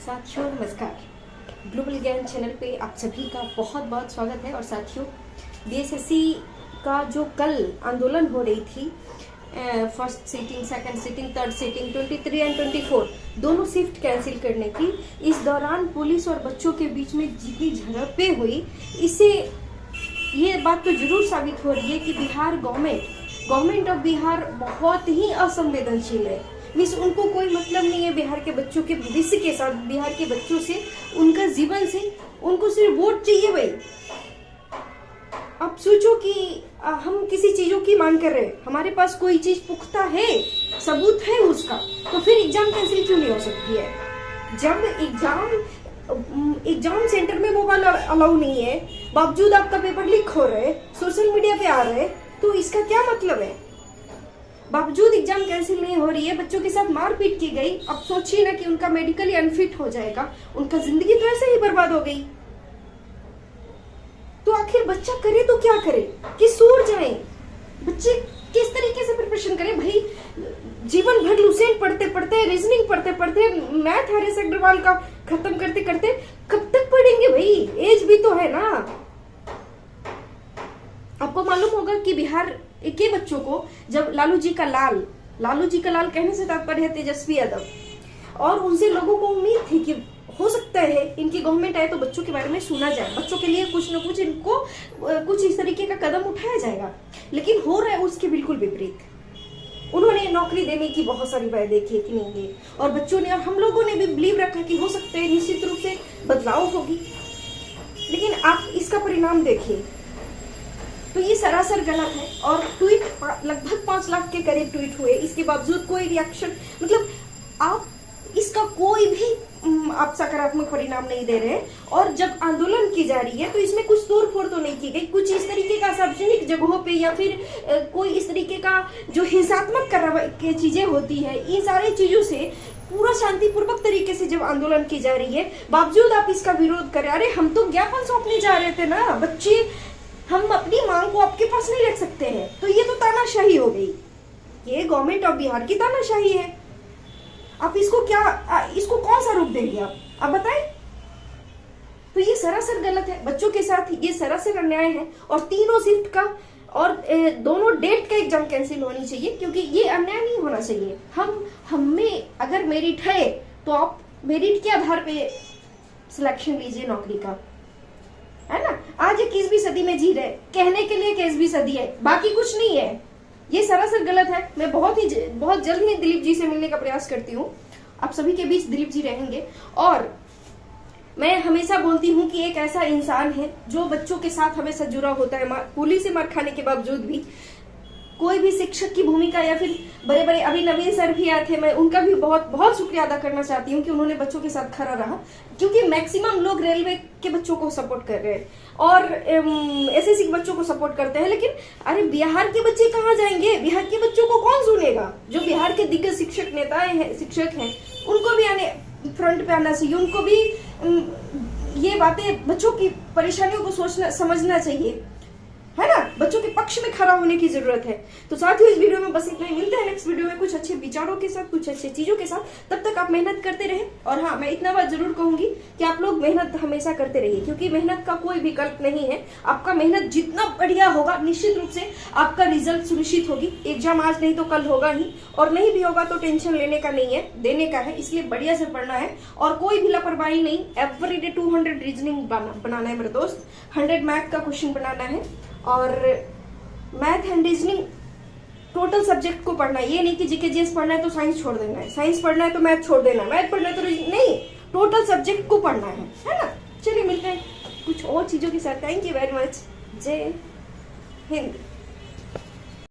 साथियों नमस्कार। ग्लोबल ज्ञान चैनल पे आप सभी का बहुत बहुत स्वागत है। और साथियों, बीएसएससी का जो कल आंदोलन हो रही थी, first sitting, second sitting, third sitting, 23 and 24 दोनों शिफ्ट कैंसिल करने की, इस दौरान पुलिस और बच्चों के बीच में जितनी झड़पें हुई, इससे ये बात तो जरूर साबित हो रही है कि बिहार गवर्नमेंट ऑफ बिहार बहुत ही असंवेदनशील है। मीन्स उनको कोई मतलब नहीं है बिहार के बच्चों के भविष्य के साथ, बिहार के बच्चों से, उनका जीवन से। उनको सिर्फ वोट चाहिए भाई। आप सोचो कि हम किसी चीजों की मांग कर रहे हैं, हमारे पास कोई चीज पुख्ता है, सबूत है उसका, तो फिर एग्जाम कैंसिल क्यों नहीं हो सकती है? जब एग्जाम सेंटर में मोबाइल अलाउ नहीं है, बावजूद आपका पेपर लीक हो रहा है, सोशल मीडिया पे आ रहा है, तो इसका क्या मतलब है? बावजूद एग्जाम कैंसिल नहीं हो रही है, बच्चों के साथ मारपीट की गई। अब सोचिए ना कि उनका मेडिकली अनफिट हो जाएगा, उनका जिंदगी तो ऐसे ही बर्बाद हो गई। तो आखिर बच्चा करे तो क्या करे कि सूर जाए? बच्चे किस तरीके से प्रिपरेशन करें भाई? जीवन भर लुसेंट पढ़ते पढ़ते, रीजनिंग पढ़ते पढ़ते, मैथ हरीश अग्रवाल का खत्म करते करते कब तक पढ़ेंगे भाई? एज भी तो है ना। आपको मालूम होगा कि बिहार के बच्चों को जब लालू जी का लाल कहने से तात्पर्य है तेजस्वी यादव, और उनसे लोगों को उम्मीद थी कि हो सकता है इनकी गवर्नमेंट आए तो बच्चों के बारे में सुना जाए, बच्चों के लिए कुछ न कुछ इनको कुछ इस तरीके का कदम उठाया जाएगा। लेकिन हो रहा है उसके बिल्कुल विपरीत। उन्होंने नौकरी देने की बहुत सारी वायदे किए कि नहीं ये, और बच्चों ने और हम लोगों ने भी बिलीव रखा कि हो सकता है निश्चित रूप से बदलाव होगी। लेकिन आप इसका परिणाम देखिए तो ये सरासर गलत है। और ट्वीट लगभग 5 लाख के करीब ट्वीट हुए, इसके बावजूद कोई रिएक्शन, मतलब आप इसका कोई भी आप सकारात्मक परिणाम नहीं दे रहे। और जब आंदोलन की जा रही है तो इसमें कुछ तोड़ फोड़ तो नहीं की गई, कुछ इस तरीके का सार्वजनिक जगहों पे या फिर कोई इस तरीके का जो हिंसात्मक कार्रवाई चीजें होती है, इन सारी चीजों से पूरा शांतिपूर्वक तरीके से जब आंदोलन की जा रही है, बावजूद आप इसका विरोध करें। अरे हम तो ज्ञापन सौंपने जा रहे थे ना बच्चे, हम अपनी मांग को आपके पास नहीं रख सकते हैं। तो ये तो तानाशाही हो गई, ये गवर्नमेंट ऑफ बिहार की तानाशाही है। आप इसको कौन सा रूप देंगे आप बताएं? तो ये सरासर गलत है, बच्चों के साथ ये सरासर अन्याय है। और तीनों शिफ्ट का और दोनों डेट का एग्जाम कैंसिल होनी चाहिए, क्योंकि ये अन्याय नहीं होना चाहिए। हमें अगर मेरिट है तो आप मेरिट के आधार पे सिलेक्शन लीजिए नौकरी का, है ना। आज 21वीं सदी में जी रहे, कहने के लिए 21वीं सदी है, बाकी कुछ नहीं है। ये सरासर गलत है। मैं बहुत जल्द ही दिलीप जी से मिलने का प्रयास करती हूँ। आप सभी के बीच दिलीप जी रहेंगे। और मैं हमेशा बोलती हूँ कि एक ऐसा इंसान है जो बच्चों के साथ हमेशा जुड़ा होता है, पुलिस से मार खाने के बावजूद भी। कोई भी शिक्षक की भूमिका, या फिर बड़े बड़े अभी नवीन सर भी आए थे, मैं उनका भी बहुत बहुत शुक्रिया अदा करना चाहती हूँ कि उन्होंने बच्चों के साथ खड़ा रहा। क्योंकि मैक्सिमम लोग रेलवे के बच्चों को सपोर्ट कर रहे हैं और एसएससी के बच्चों को सपोर्ट करते हैं, लेकिन अरे बिहार के बच्चे कहाँ जाएंगे? बिहार के बच्चों को कौन सुनेगा? जो बिहार के दिग्गज शिक्षक हैं, उनको भी आने फ्रंट पे आना चाहिए, उनको भी ये बातें, बच्चों की परेशानियों को समझना चाहिए, है ना। बच्चों के पक्ष में खड़ा होने की जरूरत है। तो साथियों, इस वीडियो में बस इतना ही। मिलते हैं नेक्स्ट वीडियो में कुछ अच्छे विचारों के साथ, कुछ अच्छे चीजों के साथ। तब तक आप मेहनत करते रहें। और हाँ, मैं इतना बात जरूर कहूंगी कि आप लोग मेहनत हमेशा करते रहिए, क्योंकि मेहनत का कोई विकल्प नहीं है। आपका मेहनत जितना बढ़िया होगा, निश्चित रूप से आपका रिजल्ट सुनिश्चित होगी। एग्जाम आज नहीं तो कल होगा ही, और नहीं भी होगा तो टेंशन लेने का नहीं है, देने का है। इसलिए बढ़िया से पढ़ना है और कोई भी लापरवाही नहीं। एवरीडे 200 रीजनिंग बनाना है मेरे दोस्त, 100 मैथ का क्वेश्चन बनाना है, और math and reasoning total subject को पढ़ना है। ये नहीं कि जीके जीएस पढ़ना है तो साइंस छोड़ देना है, साइंस पढ़ना है तो मैथ छोड़ देना है, मैथ पढ़ना है तो नहीं, टोटल सब्जेक्ट को पढ़ना है ना। चलिए मिलते हैं कुछ और चीजों के साथ। Thank you very much. जय हिंद।